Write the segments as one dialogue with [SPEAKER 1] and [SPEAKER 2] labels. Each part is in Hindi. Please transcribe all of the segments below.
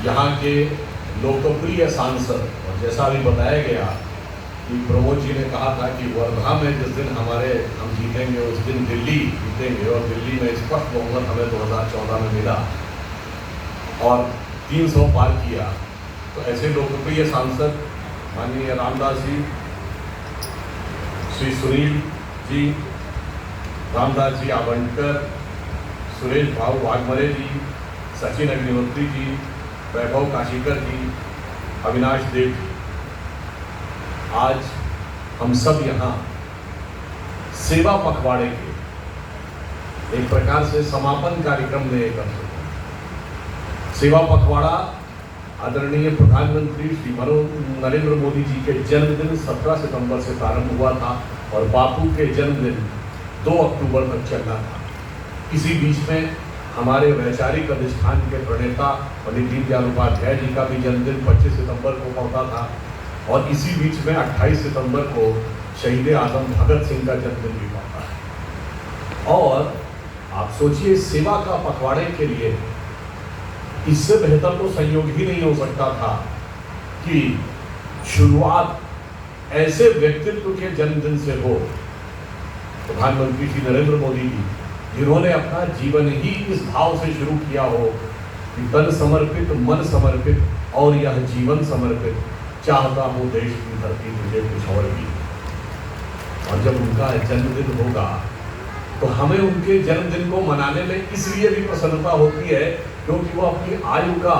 [SPEAKER 1] यहाँ के लोकप्रिय सांसद, और जैसा अभी बताया गया कि प्रमोद जी ने कहा था कि वर्धा में जिस दिन हम जीतेंगे उस दिन दिल्ली जीतेंगे, और दिल्ली में स्पष्ट बहुमत हमें 2014 में मिला और 300 पार किया। तो ऐसे लोकप्रिय सांसद माननीय रामदास जी, श्री सुनील जी, रामदास जी आवंटकर, सुरेश भाऊ वाघमरे जी, सचिन अग्निहोत्री जी, वैभव काशीकर जी, अविनाश देव जी, आज हम सब यहाँ सेवा पखवाड़े के एक प्रकार से समापन कार्यक्रम में एकत्र हुए। सेवा पखवाड़ा आदरणीय प्रधानमंत्री श्री नरेंद्र मोदी जी के जन्मदिन 17 सितंबर से प्रारंभ हुआ था और बापू के जन्मदिन 2 अक्टूबर तक चलना था। इसी बीच में हमारे वैचारिक अधिष्ठान के प्रणेता पंडित दीनदयाल उपाध्याय जी का भी जन्मदिन 25 सितंबर को पड़ता था, और इसी बीच में 28 सितंबर को शहीद आजम भगत सिंह का जन्मदिन भी पड़ता है। और आप सोचिए, सेवा का पखवाड़े के लिए इससे बेहतर तो संयोग ही नहीं हो सकता था कि शुरुआत ऐसे व्यक्तित्व के जन्मदिन से हो, प्रधानमंत्री श्री नरेंद्र मोदी जी, जिन्होंने अपना जीवन ही इस भाव से शुरू किया हो कि तन समर्पित, मन समर्पित और यह जीवन समर्पित, चाहता हूं देश की धरती तुझे कुछ और भी। और जब उनका जन्मदिन होगा तो हमें उनके जन्मदिन को मनाने में इसलिए भी प्रसन्नता होती है क्योंकि वो अपनी आयु का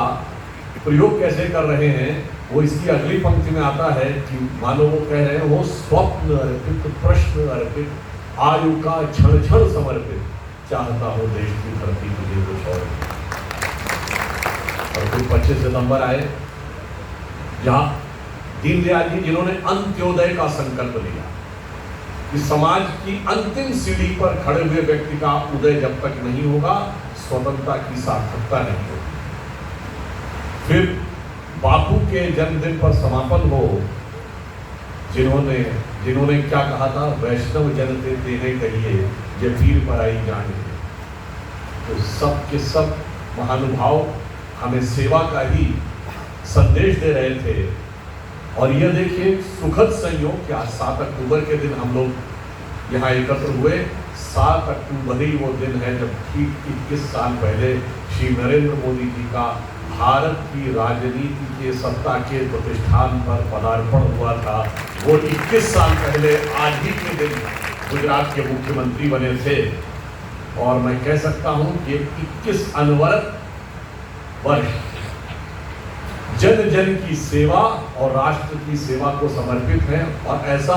[SPEAKER 1] प्रयोग कैसे कर रहे हैं। वो इसकी अगली पंक्ति में आता है कि मानो वो कह रहे हैं, वो स्वप्न अर्पित, प्रश्न अर्पित, आयु का क्षण क्षण समर्पित, चाहता हूं देश की धरती तुझे कुछ और। और फिर 25 सितंबर आए, जहां दीनदयाल जी, जिन्होंने अंत्योदय का संकल्प लिया कि समाज की अंतिम सीढ़ी पर खड़े हुए व्यक्ति का उदय जब तक नहीं होगा, स्वतंत्रता की सार्थकता नहीं होगी। फिर बापू के जन्मदिन पर समापन हो, जिन्होंने क्या कहा था, वैष्णव जन ते तेने कहिए जे पीर पराई जाने। तो सब के सब महानुभाव हमें सेवा का ही संदेश दे रहे थे। और यह देखिए सुखद संयोग कि आज 7 अक्टूबर के दिन हम लोग यहाँ एकत्र हुए। 7 अक्टूबर ही वो दिन है जब ठीक 21 साल पहले श्री नरेंद्र मोदी जी का भारत की राजनीति के सत्ता के प्रतिष्ठान पर पदार्पण हुआ था। वो 21 साल पहले आज ही के दिन गुजरात के मुख्यमंत्री बने थे। और मैं कह सकता हूं कि 21 अनवरत वर्ष जन जन की सेवा और राष्ट्र की सेवा को समर्पित है। और ऐसा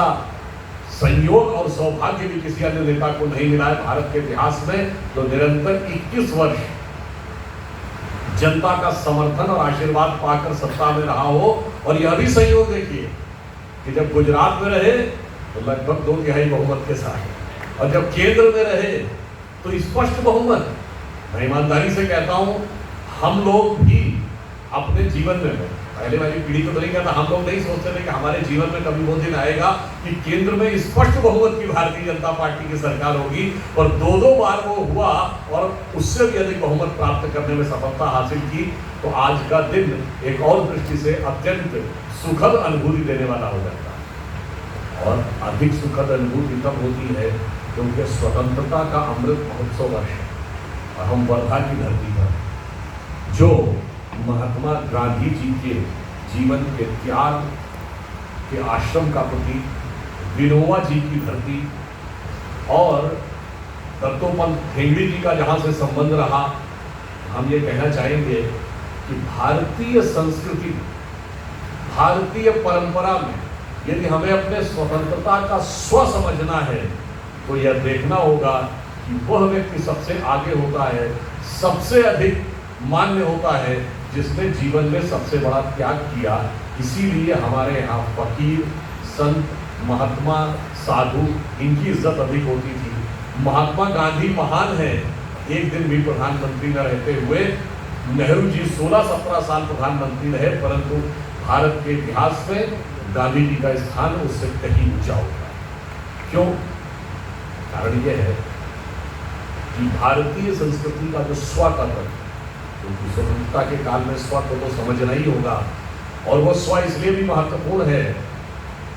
[SPEAKER 1] संयोग और सौभाग्य भी किसी अन्य नेता को नहीं मिला है भारत के इतिहास में, तो निरंतर 21 वर्ष जनता का समर्थन और आशीर्वाद पाकर सत्ता में रहा हो। और यह भी संयोग देखिए कि जब गुजरात में रहे तो लगभग 2/3 बहुमत के साथ, और जब केंद्र में रहे तो स्पष्ट बहुमत। मैं ईमानदारी से कहता हूं, हम लोग भी अपने जीवन में, पहले वाली पीढ़ी को तो नहीं कहता, हम लोग नहीं सोचते थे कि हमारे जीवन में कभी वो दिन आएगा कि केंद्र में स्पष्ट बहुमत की भारतीय जनता पार्टी की सरकार होगी। और 2 बार वो हुआ और उससे भी अधिक बहुमत प्राप्त करने में सफलता हासिल की। तो आज का दिन एक और दृष्टि से अत्यंत सुखद अनुभूति देने वाला हो जाता है। और अधिक सुखद अनुभूति तब होती है क्योंकि स्वतंत्रता का अमृत महोत्सव वर्ष है और हम वर्धा की धरती पर, जो महात्मा गांधी जी के जीवन के त्याग के आश्रम का प्रतीक, विनोबा जी की धरती और दत्तोपंत ठेंगड़ी जी का जहां से संबंध रहा, हम ये कहना चाहेंगे कि भारतीय संस्कृति, भारतीय परंपरा में यदि हमें अपने स्वतंत्रता का स्व समझना है तो यह देखना होगा कि वह व्यक्ति सबसे आगे होता है, सबसे अधिक मान्य होता है जिसने जीवन में सबसे बड़ा त्याग किया। इसीलिए हमारे यहाँ फकीर, संत, महात्मा, साधु, इनकी इज्जत अधिक होती थी। महात्मा गांधी महान है, एक दिन भी प्रधानमंत्री न रहते हुए। नेहरू जी 16-17 साल प्रधानमंत्री रहे, परंतु भारत के इतिहास में गांधी जी का स्थान उससे कहीं ऊंचा होगा। क्यों? कारण यह है कि भारतीय संस्कृति का जो स्व का तत्व, क्योंकि स्वतंत्रता के काल में स्व को तो समझना ही होगा, और वो स्व इसलिए भी महत्वपूर्ण है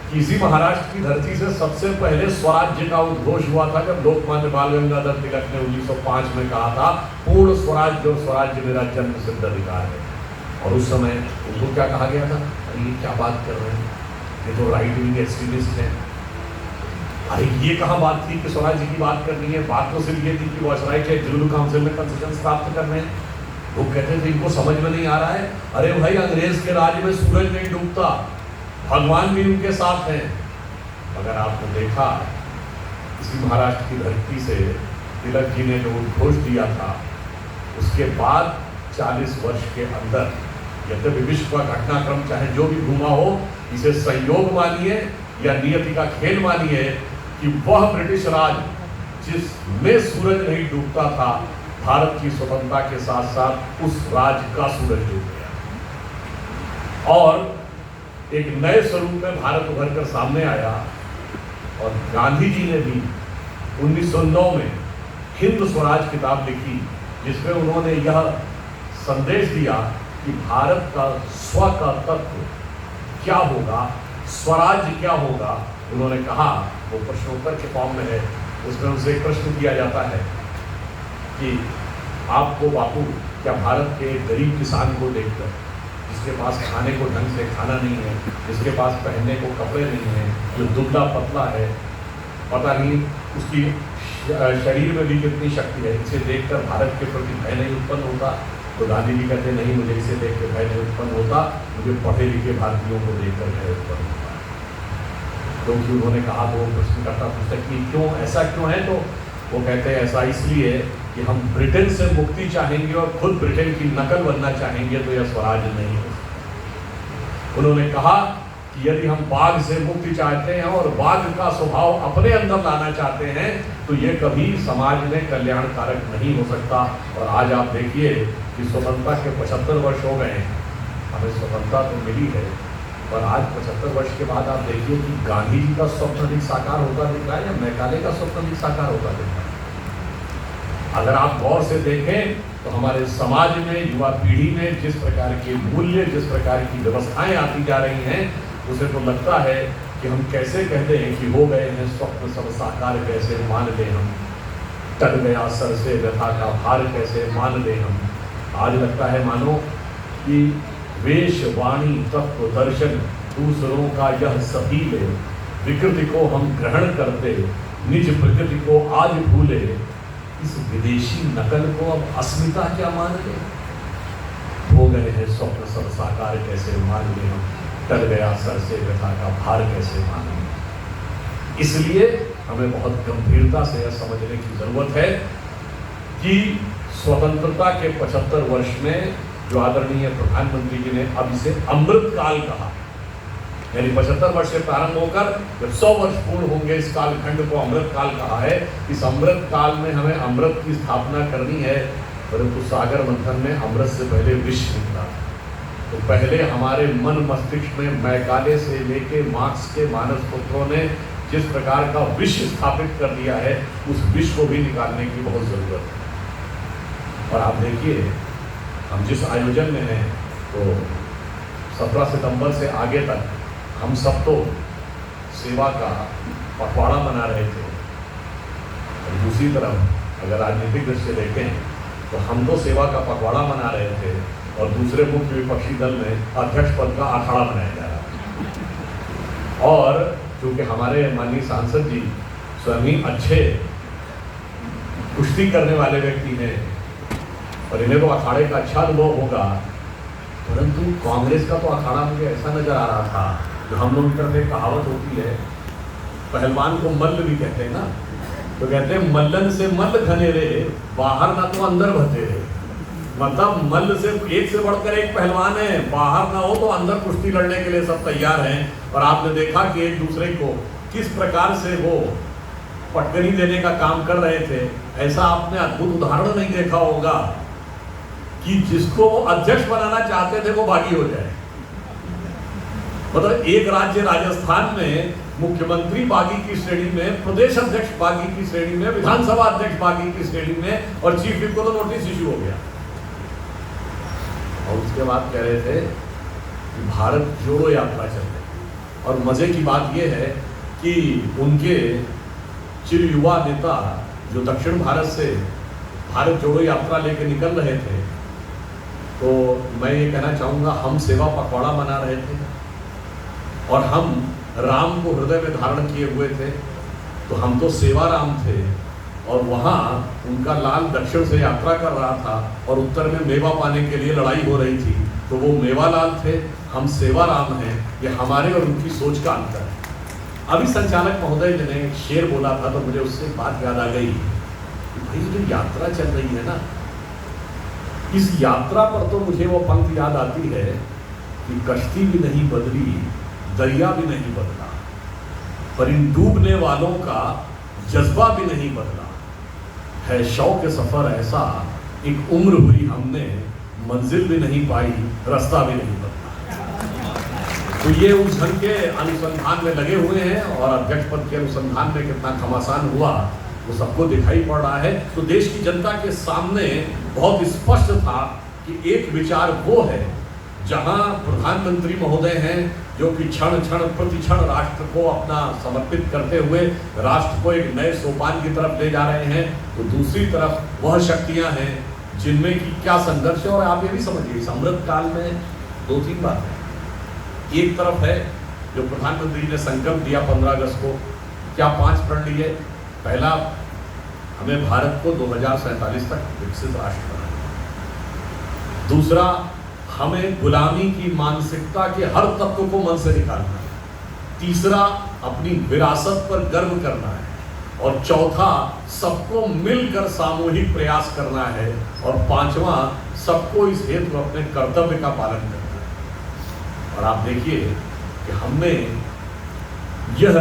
[SPEAKER 1] कि इसी महाराष्ट्र की धरती से सबसे पहले स्वराज्य का उद्घोष हुआ था, जब लोकमान्य बाल गंगाधर तिलक ने 1905 में कहा था पूर्ण स्वराज्य, और स्वराज्य मेरा जन्म सिद्ध अधिकार है। और उस समय उनको क्या कहा गया था, अरे ये क्या बात कर रहे हैं, ये तो राइट विंग एक्सट्रीमिस्ट है। अरे ये कहाँ बात थी कि स्वराज्य की बात करनी है, बात तो सिर्फ ये थी कि वॉइस राइट है, दिल्ली काउंसिल में कंसेशन प्राप्त करने हैं। लोग कहते थे इनको समझ में नहीं आ रहा है, अरे भाई अंग्रेज के राज में सूरज नहीं डूबता, भगवान भी उनके साथ हैं। अगर आपने देखा इसी महाराष्ट्र की धरती से तिलक जी ने जो उद्घोष दिया था, उसके बाद 40 वर्ष के अंदर यद्यपि विश्व का घटनाक्रम चाहे जो भी घूमा हो, इसे संयोग मानिए या नियति का खेल मानिए कि वह ब्रिटिश राज जिसमें सूरज नहीं डूबता था, भारत की स्वतंत्रता के साथ साथ उस राज का सूरज डूब गया और एक नए स्वरूप में भारत उभर कर सामने आया। और गांधी जी ने भी 1909 में हिंद स्वराज किताब लिखी, जिसमें उन्होंने यह संदेश दिया कि भारत का स्व का तत्व क्या होगा, स्वराज्य क्या होगा। उन्होंने कहा, वो प्रश्नोत्तर के फॉर्म में है, उसमें उनसे एक प्रश्न किया जाता है कि आपको बापू क्या भारत के गरीब किसान को देखकर, जिसके पास खाने को ढंग से खाना नहीं है, जिसके पास पहनने को कपड़े नहीं हैं, जो दुबला पतला है, पता नहीं उसकी शरीर में भी कितनी शक्ति है, इसे देखकर भारत के प्रति भय नहीं उत्पन्न होता। तो गांधी जी कहते नहीं, मुझे इसे देख कर भय नहीं उत्पन्न होता, मुझे पढ़े लिखे भारतीयों को देखकर भय उत्पन्न होता है। क्योंकि उन्होंने कहा, तो वो प्रश्नकर्ता पूछता कि क्यों, ऐसा क्यों है? तो वो कहते हैं ऐसा इसलिए कि हम ब्रिटेन से मुक्ति चाहेंगे और खुद ब्रिटेन की नकल बनना चाहेंगे, तो यह स्वराज नहीं हो। उन्होंने कहा कि यदि हम बाघ से मुक्ति चाहते हैं और बाघ का स्वभाव अपने अंदर लाना चाहते हैं, तो ये कभी समाज में कल्याणकारक नहीं हो सकता। और आज आप देखिए कि स्वतंत्रता के 75 वर्ष हो गए हैं, हमें स्वतंत्रता तो मिली है, और आज 75 वर्ष के बाद आप देखिए कि गांधी जी का स्वप्न भी साकार होता दिख रहा है या मैकाले का स्वप्न भी साकार होता दिख रहा है। अगर आप गौर से देखें तो हमारे समाज में, युवा पीढ़ी में जिस प्रकार के मूल्य, जिस प्रकार की व्यवस्थाएं आती जा रही हैं, उसे तो लगता है कि हम कैसे कहते हैं कि हो गए हैं स्वप्न सब साकार, कैसे मान ले हम, टल गया सर से व्यथा का भार, कैसे मान ले हम। आज लगता है मानो कि वेश वाणी तत्व दर्शन दूसरों का यह सभी ले, विकृति को हम ग्रहण करते, निज प्रकृति को आज भूले, इस विदेशी नकल को अब अस्मिता क्या मान ले। हो गए हैं स्वप्न सब साकार, कैसे मान ले हम, टल गया सर से व्यथा का भार, कैसे मान ले। इसलिए हमें बहुत गंभीरता से यह समझने की जरूरत है कि स्वतंत्रता के 75 वर्ष में जो आदरणीय प्रधानमंत्री जी ने अब इसे अमृत काल कहा, यानी 75 वर्ष से प्रारंभ होकर जब 100 वर्ष पूर्ण होंगे, इस कालखंड को अमृत काल कहा है। इस अमृत काल में हमें अमृत की स्थापना करनी है, परंतु सागर मंथन में अमृत से पहले विष निकला। तो पहले हमारे मन मस्तिष्क में मैकाले से लेके मार्क्स के मानस पुत्रों ने जिस प्रकार का विष स्थापित कर दिया है, उस विष को भी निकालने की बहुत जरूरत है। और आप देखिए हम जिस आयोजन में हैं, तो 17 सितंबर से आगे तक हम सब तो सेवा का पखवाड़ा मना रहे थे, और दूसरी तरफ अगर राजनीतिक दृष्टि से देखें तो हम तो सेवा का पखवाड़ा मना रहे थे, और दूसरे मुख्य विपक्षी दल में अध्यक्ष पद का अखाड़ा मनाया जा रहा है। और चूंकि हमारे माननीय सांसद जी स्वयं ही अच्छे कुश्ती करने वाले व्यक्ति हैं और इन्हें तो अखाड़े का अच्छा अनुभव होगा, परंतु कांग्रेस का तो अखाड़ा मुझे ऐसा नजर आ रहा था, जो हम लोग करते कहावत होती है, पहलवान को मल्ल भी कहते हैं ना, तो कहते हैं मल्लन से मल्ल घने रे, बाहर ना तो अंदर भते रे। मतलब मल्ल से एक से बढ़कर एक पहलवान है, बाहर ना हो तो अंदर कुश्ती लड़ने के लिए सब तैयार हैं। और आपने देखा कि एक दूसरे को किस प्रकार से वो पटकनी देने का काम कर रहे थे। ऐसा आपने अद्भुत उदाहरण नहीं देखा होगा कि जिसको वो अध्यक्ष बनाना चाहते थे वो बागी हो जाए। मतलब एक राज्य राजस्थान में मुख्यमंत्री बागी की श्रेणी में, प्रदेश अध्यक्ष बागी की श्रेणी में, विधानसभा अध्यक्ष बागी की श्रेणी में, और चीफ विप को तो नोटिस इशू हो गया। और उसके बाद कह रहे थे कि भारत जोड़ो यात्रा चल रही। और मज़े की बात यह है कि उनके चिर युवा नेता जो दक्षिण भारत से भारत जोड़ो यात्रा लेके निकल रहे थे, तो मैं ये कहना चाहूँगा, हम सेवा पखवाड़ा मना रहे थे और हम राम को हृदय में धारण किए हुए थे, तो हम तो सेवा राम थे। और वहाँ उनका लाल दक्षिण से यात्रा कर रहा था और उत्तर में मेवा पाने के लिए लड़ाई हो रही थी, तो वो मेवा लाल थे, हम सेवा राम हैं। ये हमारे और उनकी सोच का अंतर है। अभी संचालक महोदय ने एक शेर बोला था, तो मुझे उससे बात याद आ गई कि भाई जो यात्रा चल रही है ना, इस यात्रा पर तो मुझे वो पंक्ति याद आती है कि कश्ती भी नहीं बदली, दरिया भी नहीं बदला, पर इन डूबने वालों का जज्बा भी नहीं बदला है। शौक के सफर ऐसा, एक उम्र हुई हमने, मंजिल भी नहीं पाई, रास्ता भी नहीं बदला। तो ये उलझन के अनुसंधान में लगे हुए हैं और अध्यक्ष पद के अनुसंधान में कितना घमासान हुआ वो सबको दिखाई पड़ रहा है। तो देश की जनता के सामने बहुत स्पष्ट था कि एक विचार वो है जहां प्रधानमंत्री महोदय हैं जो कि क्षण क्षण प्रति क्षण राष्ट्र को अपना समर्पित करते हुए राष्ट्र को एक नए सोपान की तरफ ले जा रहे हैं, तो दूसरी तरफ वह शक्तियां हैं जिनमें कि क्या संघर्ष है। और आप ये भी समझिए, इस अमृत काल में दो तीन बातें हैं। एक तरफ है जो प्रधानमंत्री ने संकल्प दिया 15 अगस्त को, क्या 5 प्रण लिए। पहला, हमें भारत को 2047 तक विकसित राष्ट्र बनाना। दूसरा, हमें गुलामी की मानसिकता के हर तत्व को मन से निकालना है। तीसरा, अपनी विरासत पर गर्व करना है। और चौथा, सबको मिलकर सामूहिक प्रयास करना है। और पांचवा, सबको इस हेतु अपने कर्तव्य का पालन करना है। और आप देखिए कि हमने यह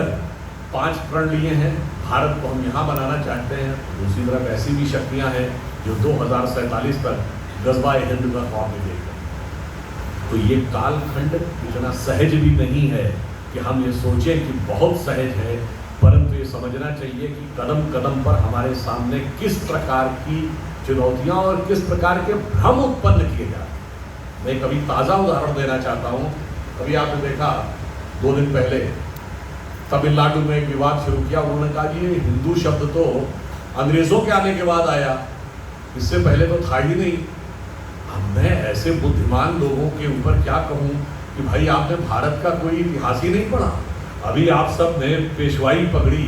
[SPEAKER 1] 5 प्रण लिए हैं, भारत को हम यहाँ बनाना चाहते हैं। दूसरी तरफ ऐसी भी शक्तियाँ हैं जो 2047 तक गज़वाए हिंद का ख्वाब में देख। तो ये कालखंड इतना सहज भी नहीं है कि हम ये सोचें कि बहुत सहज है, परंतु ये समझना चाहिए कि कदम कदम पर हमारे सामने किस प्रकार की चुनौतियां और किस प्रकार के भ्रम उत्पन्न किए जा रहे हैं। मैं कभी ताज़ा उदाहरण देना चाहता हूँ। कभी आपने देखा 2 दिन पहले तमिलनाडु में एक विवाद शुरू किया। उन्होंने कहा कि ये हिंदू शब्द तो अंग्रेज़ों के आने के बाद आया, इससे पहले तो था ही नहीं। मैं ऐसे बुद्धिमान लोगों के ऊपर क्या कहूँ कि भाई आपने भारत का कोई इतिहास ही नहीं पढ़ा। अभी आप सब ने पेशवाई पगड़ी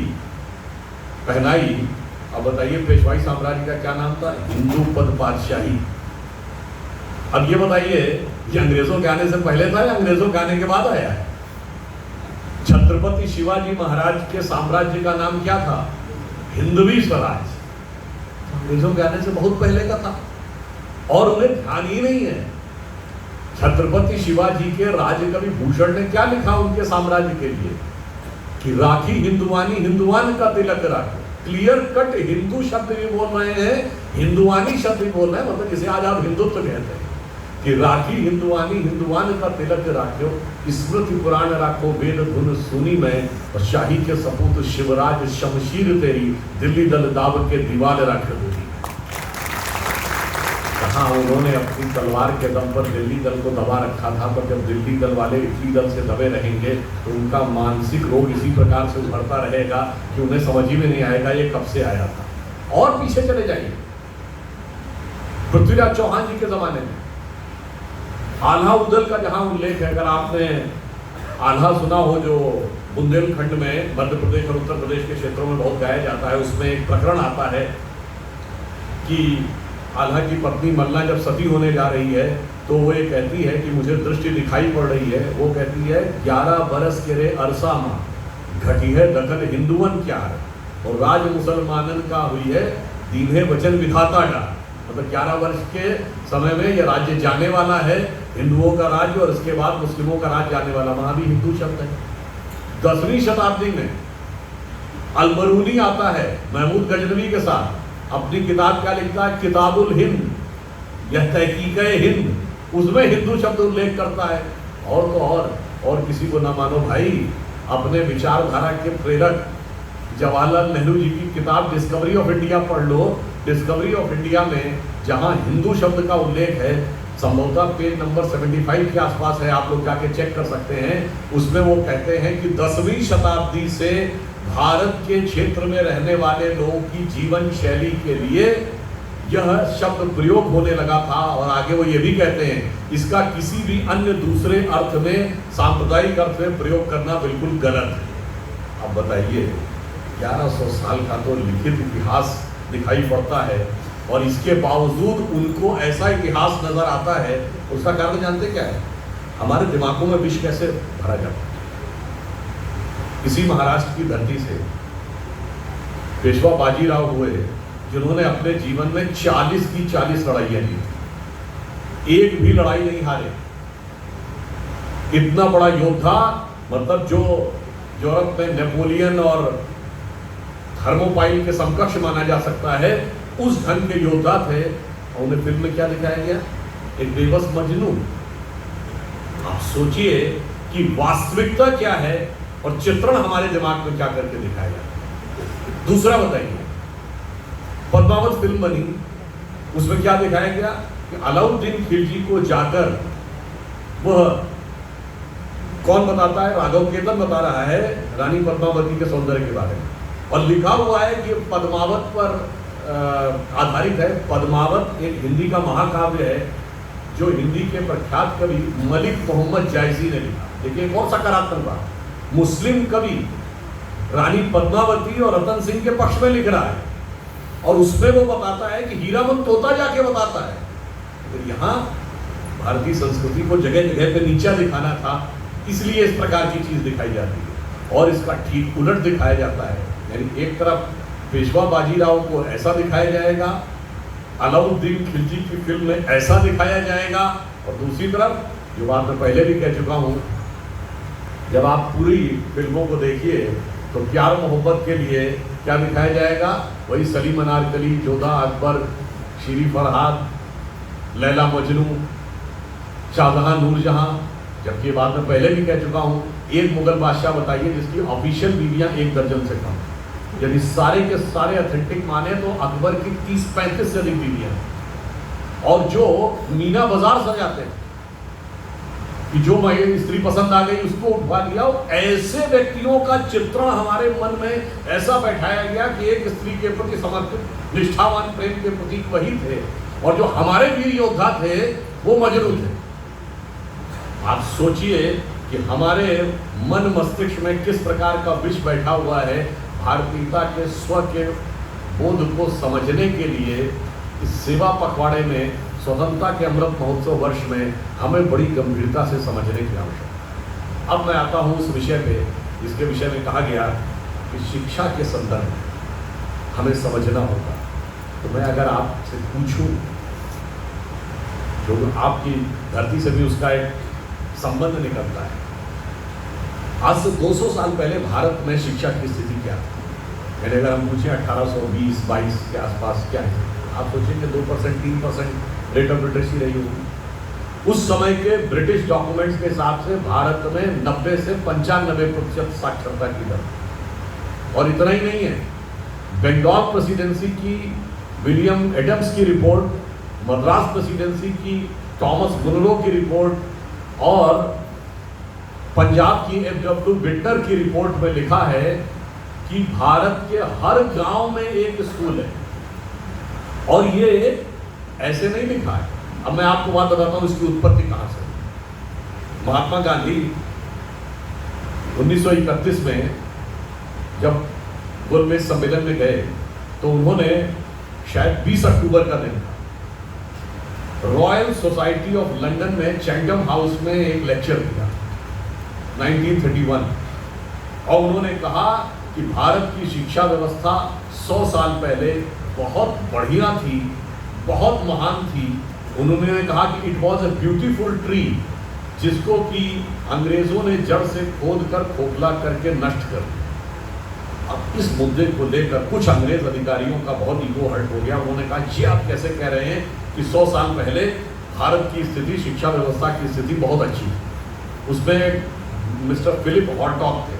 [SPEAKER 1] पहनाई। अब बताइए पेशवाई साम्राज्य का क्या नाम था? हिंदू पद बादशाही। अब ये बताइए ये अंग्रेजों के आने से पहले था या अंग्रेजों के आने के बाद आया है? छत्रपति शिवाजी महाराज के साम्राज्य का नाम क्या था? हिंदवी स्वराज। अंग्रेजों के आने से बहुत पहले का था और उन्हें ध्यान ही नहीं है। छत्रपति शिवाजी के राजकवि भूषण ने क्या लिखा उनके साम्राज्य के लिए कि राखी हिंदुवानी, हिंदुवान का तिलक राखो। क्लियर कट हिंदू शब्द भी बोल रहे हैं, हिंदुवानी शब्द भी बोल रहे हैं, मतलब जिसे आज आप हिंदुत्व कहते हैं कि राखी हिंदुवानी, हिंदुवान का तिलक राखो। स्मृति पुराण राखो, वेद धुन सुनी मैं, और शाही के सपूत शिवराज शमशीर तेरी, दिल्ली दल दाब के दीवार राखे होगी। हाँ, उन्होंने अपनी तलवार के दम पर दिल्ली दल को दबा रखा था, पर जब दिल्ली दल वाले इटली दल से दबे रहेंगे तो उनका मानसिक रोग इसी प्रकार से उभरता रहेगा कि उन्हें समझ ही में नहीं आएगा ये कब से आया था। और पीछे चले जाइए, पृथ्वीराज चौहान जी के जमाने में आल्हा उदल का जहां उल्लेख है, अगर आपने आल्हा सुना हो जो बुंदेलखंड में मध्य प्रदेश और उत्तर प्रदेश के क्षेत्रों में बहुत गाया जाता है, उसमें एक प्रकरण आता है कि आल्हा की पत्नी मल्ला जब सती होने जा रही है तो वो ये कहती है कि मुझे दृष्टि दिखाई पड़ रही है। वो कहती है 11 बरस के रे अरसा माँ घटी है दखल हिंदुवन क्या है, और राज मुसलमानन का हुई है दीन्हे वचन विधाता डाल। मतलब 11 वर्ष के समय में यह राज्य जाने वाला है, हिंदुओं का राज्य, और इसके बाद मुस्लिमों का राज्य जाने वाला। वहाँ भी हिंदू शब्द है। 10वीं शताब्दी में अलबरूनी आता है महमूद गजनवी के साथ, अपनी किताब क्या लिखता है? किताबुल हिंद, यह तहकीक हिंद, उसमें हिंदू शब्द उल्लेख करता है। और तो और किसी को ना मानो भाई, अपने विचारधारा के प्रेरक जवाहरलाल नेहरू जी की किताब डिस्कवरी ऑफ इंडिया पढ़ लो। डिस्कवरी ऑफ इंडिया में जहाँ हिंदू शब्द का उल्लेख है, संभवतः पेज नंबर 75 के आसपास है, आप लोग जाके चेक कर सकते हैं। उसमें वो कहते हैं कि 10वीं शताब्दी से भारत के क्षेत्र में रहने वाले लोगों की जीवन शैली के लिए यह शब्द प्रयोग होने लगा था। और आगे वो ये भी कहते हैं इसका किसी भी अन्य दूसरे अर्थ में, सांप्रदायिक अर्थ में प्रयोग करना बिल्कुल गलत है। अब बताइए 1100 साल का तो लिखित इतिहास दिखाई पड़ता है और इसके बावजूद उनको ऐसा इतिहास नजर आता है। उसका कारण जानते क्या है? हमारे दिमागों में विष कैसे भरा जाता है। इसी महाराष्ट्र की धरती से पेशवा बाजीराव हुए जिन्होंने अपने जीवन में 40 की 40 लड़ाइयां ली, एक भी लड़ाई नहीं हारे। इतना बड़ा योद्धा, मतलब जो यूरोप में नेपोलियन और थर्मोपाइल के समकक्ष माना जा सकता है, उस ढंग के योद्धा थे। और उन्हें फिल्म में क्या दिखाया गया? एक बेबस मजनू। आप सोचिए कि वास्तविकता क्या है और चित्रण हमारे दिमाग में क्या करके दिखाया गया। दूसरा बताइए, पद्मावत फिल्म बनी, उसमें क्या दिखाया गया कि अलाउद्दीन खिलजी को जाकर वह कौन बताता है? राघव केतन बता रहा है रानी पद्मावती के सौंदर्य के बारे में, और लिखा हुआ है कि पद्मावत पर आधारित है। पद्मावत एक हिंदी का महाकाव्य है जो हिंदी के प्रख्यात कवि मलिक मोहम्मद जायसी ने लिखा। देखिए एक और सकारात्मक बात, मुस्लिम कवि रानी पद्मावती और रतन सिंह के पक्ष में लिख रहा है, और उसमें वो बताता है कि हीरामन तोता जाके बताता है। तो यहाँ भारतीय संस्कृति को जगह जगह पे नीचा दिखाना था, इसलिए इस प्रकार की चीज दिखाई जाती है। और इसका ठीक उलट दिखाया जाता है, यानी एक तरफ पेशवा बाजीराव को ऐसा दिखाया जाएगा, अलाउद्दीन खिलजी की फिल्म में ऐसा दिखाया जाएगा, और दूसरी तरफ जो बात मैं पहले भी कह चुका हूँ, जब आप पूरी फिल्मों को देखिए तो प्यार मोहब्बत के लिए क्या दिखाया जाएगा? वही सलीम अनारकली, जोधा अकबर, शीरी फरहाद, लैला मजनू, शाहजहां नूरजहां। जबकि बात मैं पहले भी कह चुका हूँ, एक मुगल बादशाह बताइए जिसकी ऑफिशियल बीवियां 1 दर्जन से कम। यदि सारे के सारे ऑथेंटिक माने तो अकबर की 30-35 से अधिक बीवियां, और जो मीना बाजार सजाते हैं कि जो स्त्री पसंद आ गई उसको उठवा लिया। ऐसे व्यक्तियों का चित्रण हमारे मन में ऐसा बैठाया गया कि एक स्त्री के प्रति समर्पित निष्ठावान प्रेम के प्रतीक वही थे, और जो हमारे वीर योद्धा थे वो मजनू थे। आप सोचिए कि हमारे मन मस्तिष्क में किस प्रकार का विष बैठा हुआ है। भारतीयता के स्व के बोध को समझने के लिए इस सेवा पखवाड़े में, स्वतंत्रता के अमृत महोत्सव वर्ष में हमें बड़ी गंभीरता से समझने की आवश्यकता। अब मैं आता हूँ उस विषय पे जिसके विषय में कहा गया कि शिक्षा के संदर्भ में हमें समझना होगा। तो मैं अगर आपसे पूछूं, जो आपकी धरती से भी उसका एक संबंध निकलता है, आज से 200 साल पहले भारत में शिक्षा की स्थिति क्या थी? यानी अगर हम पूछें 1820-22 के आसपास क्या है, आप सोचेंगे 2%, 3% रेट ऑफ लिटरेसी रही होगी। उस समय के ब्रिटिश डॉक्यूमेंट्स के हिसाब से भारत में 90 से 95% साक्षरता की दर। और इतना ही नहीं है, बंगाल प्रेसिडेंसी की विलियम एडम्स की रिपोर्ट, मद्रास प्रेसिडेंसी की थॉमस मुनरो की रिपोर्ट, और पंजाब की F.W. विंटर की रिपोर्ट में लिखा है कि भारत के हर गांव में एक स्कूल है। और ये ऐसे नहीं लिखा है। अब मैं आपको बात बताता हूं इसकी उत्पत्ति कहां से। महात्मा गांधी 1931 में जब गोलमेज सम्मेलन में गए तो उन्होंने शायद 20 अक्टूबर का दिन रॉयल सोसाइटी ऑफ लंदन में चैंगम हाउस में एक लेक्चर दिया 1931, और उन्होंने कहा कि भारत की शिक्षा व्यवस्था 100 साल पहले बहुत बढ़िया थी, बहुत महान थी। उन्होंने कहा कि it was a beautiful tree, जिसको कि अंग्रेजों ने जड़ से खोद कर खोखला करके नष्ट कर दिया। अब इस मुद्दे को लेकर कुछ अंग्रेज अधिकारियों का बहुत ईगो हर्ट हो गया। उन्होंने कहा ये आप कैसे कह रहे हैं कि 100 साल पहले भारत की स्थिति, शिक्षा व्यवस्था की स्थिति बहुत अच्छी थी। उसमें मिस्टर फिलिप हॉटॉक थे,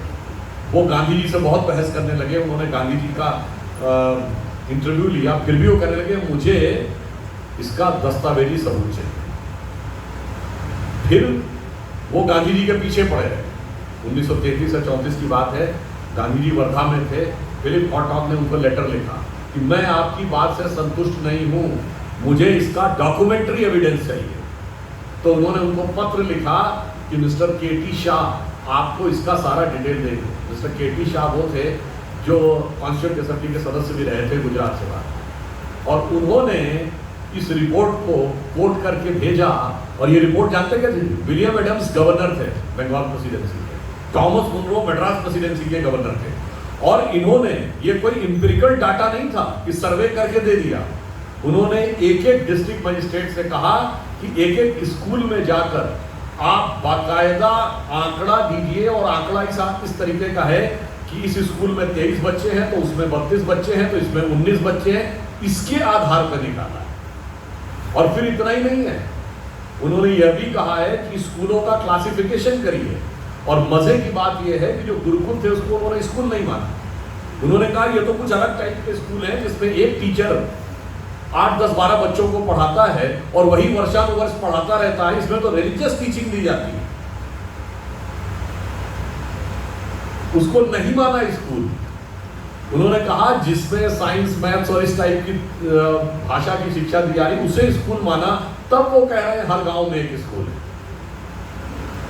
[SPEAKER 1] वो गांधी जी से बहुत बहस करने लगे। उन्होंने गांधी जी का इंटरव्यू लिया, फिर भी वो कहने लगे मुझे इसका दस्तावेजी सबूत चाहिए। फिर वो गांधी जी के पीछे पड़े रहे। 1933 से 34 की बात है, गांधी जी वर्धा में थे। फिलिप हॉटॉक ने उनको लेटर लिखा कि मैं आपकी बात से संतुष्ट नहीं हूँ, मुझे इसका डॉक्यूमेंट्री एविडेंस चाहिए। तो उन्होंने उनको पत्र लिखा कि मिस्टर के.टी. शाह आपको इसका सारा डिटेल देंगे। Mister K.T.. शाह वो थे जो कॉन्स्टिट्यूएंट असेंबली के सदस्य भी रहे थे गुजरात से बाहर, और उन्होंने इस रिपोर्ट को कोट करके भेजा। और ये रिपोर्ट जानते क्या थी? विलियम एडम्स गवर्नर थे बंगाल प्रेसिडेंसी के, टॉमस मुनरो मद्रास प्रेसिडेंसी के गवर्नर थे, और इन्होंने, ये कोई इंपेरिकल डाटा नहीं था कि सर्वे करके दे दिया। उन्होंने एक एक डिस्ट्रिक्ट मजिस्ट्रेट से कहा कि एक एक स्कूल में जाकर आप बाकायदा आंकड़ा दीजिए, और आंकड़ा इस तरीके का है कि इस स्कूल में 23 बच्चे हैं तो उसमें 32 बच्चे हैं तो इसमें 19 बच्चे हैं, इसके आधार पर निकाला है। और फिर इतना ही नहीं है, उन्होंने यह भी कहा है कि स्कूलों का क्लासिफिकेशन करिए। और मजे की बात यह है कि जो गुरुकुल थे उसको उन्होंने स्कूल नहीं माना। उन्होंने कहा ये तो कुछ अलग टाइप के स्कूल हैं जिसमें एक टीचर 8, 10, 12 बच्चों को पढ़ाता है और वही वर्षानुवर्ष पढ़ाता रहता है, इसमें तो रिलीजियस टीचिंग दी जाती है। उसको नहीं माना स्कूल। उन्होंने कहा जिसमें साइंस, मैथ्स और इस टाइप की भाषा की शिक्षा दी जा रही उसे स्कूल माना। तब वो कह रहे हैं हर गांव में एक स्कूल है।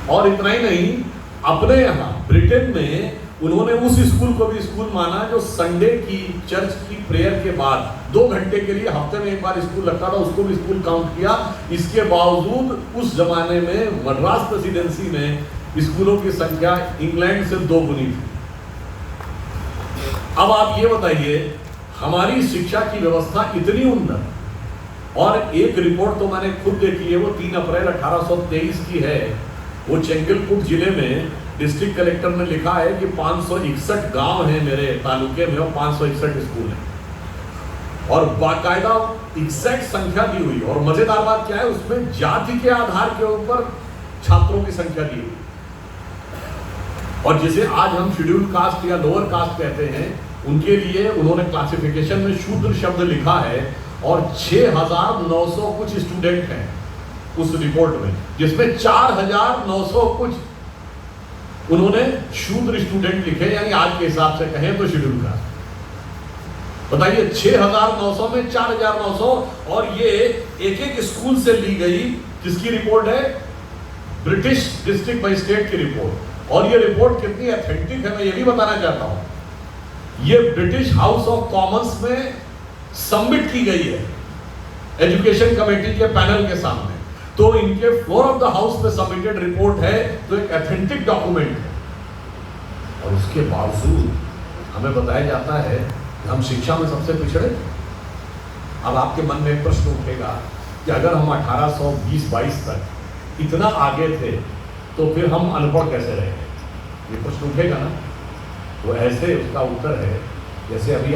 [SPEAKER 1] और इतना ही नहीं, अपने यहाँ ब्रिटेन में उन्होंने उस स्कूल को भी स्कूल माना जो संडे की चर्च की प्रेयर के बाद 2 घंटे के लिए हफ्ते में एक बार स्कूल लगता था, उसको भी स्कूल काउंट किया। इसके बावजूद उस जमाने में मद्रास प्रेसिडेंसी में स्कूलों की संख्या इंग्लैंड से 2 गुनी थी। अब आप ये बताइए, हमारी शिक्षा की व्यवस्था इतनी उन्नत, और एक रिपोर्ट तो मैंने खुद देखी है, वो 3 अप्रैल 1823 की है। वो चेंगलपुट जिले में डिस्ट्रिक्ट कलेक्टर ने लिखा है कि 561 गांव हैं मेरे तालुके में और 561 स्कूल हैं, और बाकायदा एग्जैक्ट संख्या दी हुई। और मजेदार बात क्या है, उसमें जाति के आधार के ऊपर छात्रों की संख्या दी हुई। और जिसे आज हम शेड्यूल कास्ट या लोअर कास्ट कहते हैं, उनके लिए उन्होंने क्लासिफिकेशन में शूद्र शब्द लिखा है। और 6,900 कुछ स्टूडेंट हैं उस रिपोर्ट में, जिसमें 4,900 कुछ उन्होंने शूद्र स्टूडेंट लिखे, यानी आज के हिसाब से कहें तो शेड्यूल कास्ट। बताइए, 6,900 में 4,900, और ये एक एक स्कूल से ली गई, जिसकी रिपोर्ट है ब्रिटिश डिस्ट्रिक्ट मजिस्ट्रेट की रिपोर्ट। और ये रिपोर्ट कितनी ऑथेंटिक है मैं ये भी बताना चाहता हूं। ये ब्रिटिश हाउस ऑफ कॉमन्स में सबमिट की गई है एजुकेशन कमेटी के पैनल के सामने, तो इनके फ्लोर ऑफ द हाउस में सबमिटेड रिपोर्ट है, तो एक ऑथेंटिक डॉक्यूमेंट है। और उसके बावजूद हमें बताया जाता है कि हम शिक्षा में सबसे पिछड़े। अब आपके मन में एक प्रश्न उठेगा कि अगर हम 1820-22 तक इतना आगे थे तो फिर हम अनपढ़ कैसे रहे? ये प्रश्न उठेगा ना। तो ऐसे उसका उत्तर है, जैसे अभी